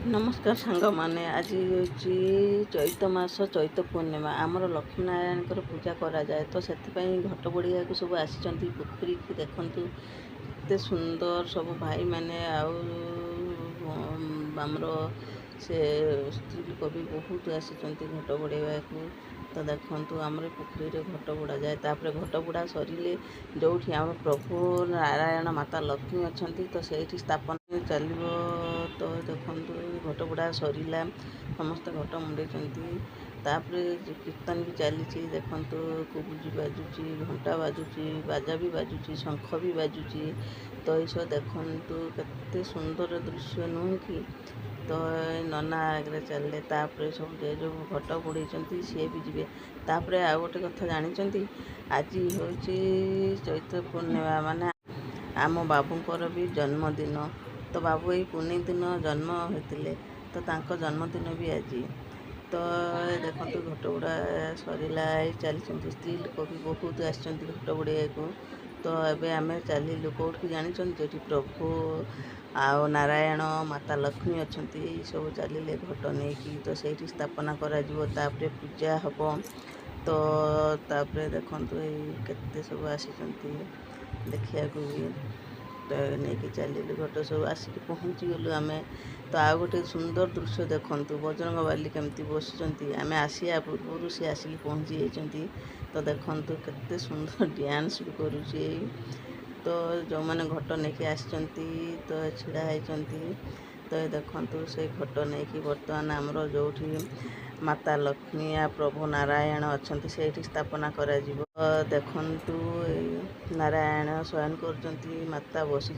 नमस्कार सांग मैंने आज हूँ चैत मास चैत पूर्णिमा आमर लक्ष्मी नारायण पूजा करा जाए तो से घट बढ़िया को सब आसी पोखरी की देखु केते सुंदर सब भाई मैंने आमर से स्त्री लोक भी बहुत आसी घट बढ़िया को तो देखु आमर पोखरी रे घट बुड़ा जाए तापर घट बुड़ा सरिले जो आम प्रभु नारायण माता लक्ष्मी अच्छा तो से स्थापन चलो तो देखु घट बुड़ा सरला समस्त घट मुंडे तापर कीर्तन भी चली देखु कुबुजी बाजुची घंटा बाजुची बाजा भी बाजुची शंख भी बाजुची तो ये सब देखु केते सुंदर दृश्य नुह कि तो नना आगे चलले तापर सब जो घट बुड़े सी भी जी तापर आ गोटे कथा जानी आज हूँ चैत पूर्णिमा माने आम बाबूंकर भी जन्मदिन तो बाबू यही पुण्य दिन जन्म होते तो तांको जन्मदिन भी आज तो देखो घट बुड़ा सरला चली स्त्री लोक भी बहुत आसट बुड़िया को तो एबे आम चलू कौट जानी प्रभु आओ नारायण माता लक्ष्मी अच्छा सब चलिए घट नहीं तो से स्थापना करा पूजा हम तो तापर देखु केते सब आसी देखा भी तो नहीं चलिए घट सब आसिक पहुँची गलु आम तो आ गोटे सुंदर दृश्य देखु बजरंग बाली केमती बस आम आसिया पूर्व सी आसिक पहुँची जाती तो देखु केते सुंदर डांस भी करुचे तो जो मैंने घट नहीं आसी तो छिड़ा होती तो देखु से घट नहीं बर्तमान आमर जो माता लक्ष्मी या प्रभु नारायण अच्छा से स्थापना करा देखु नारायण शयन कर माता बसी।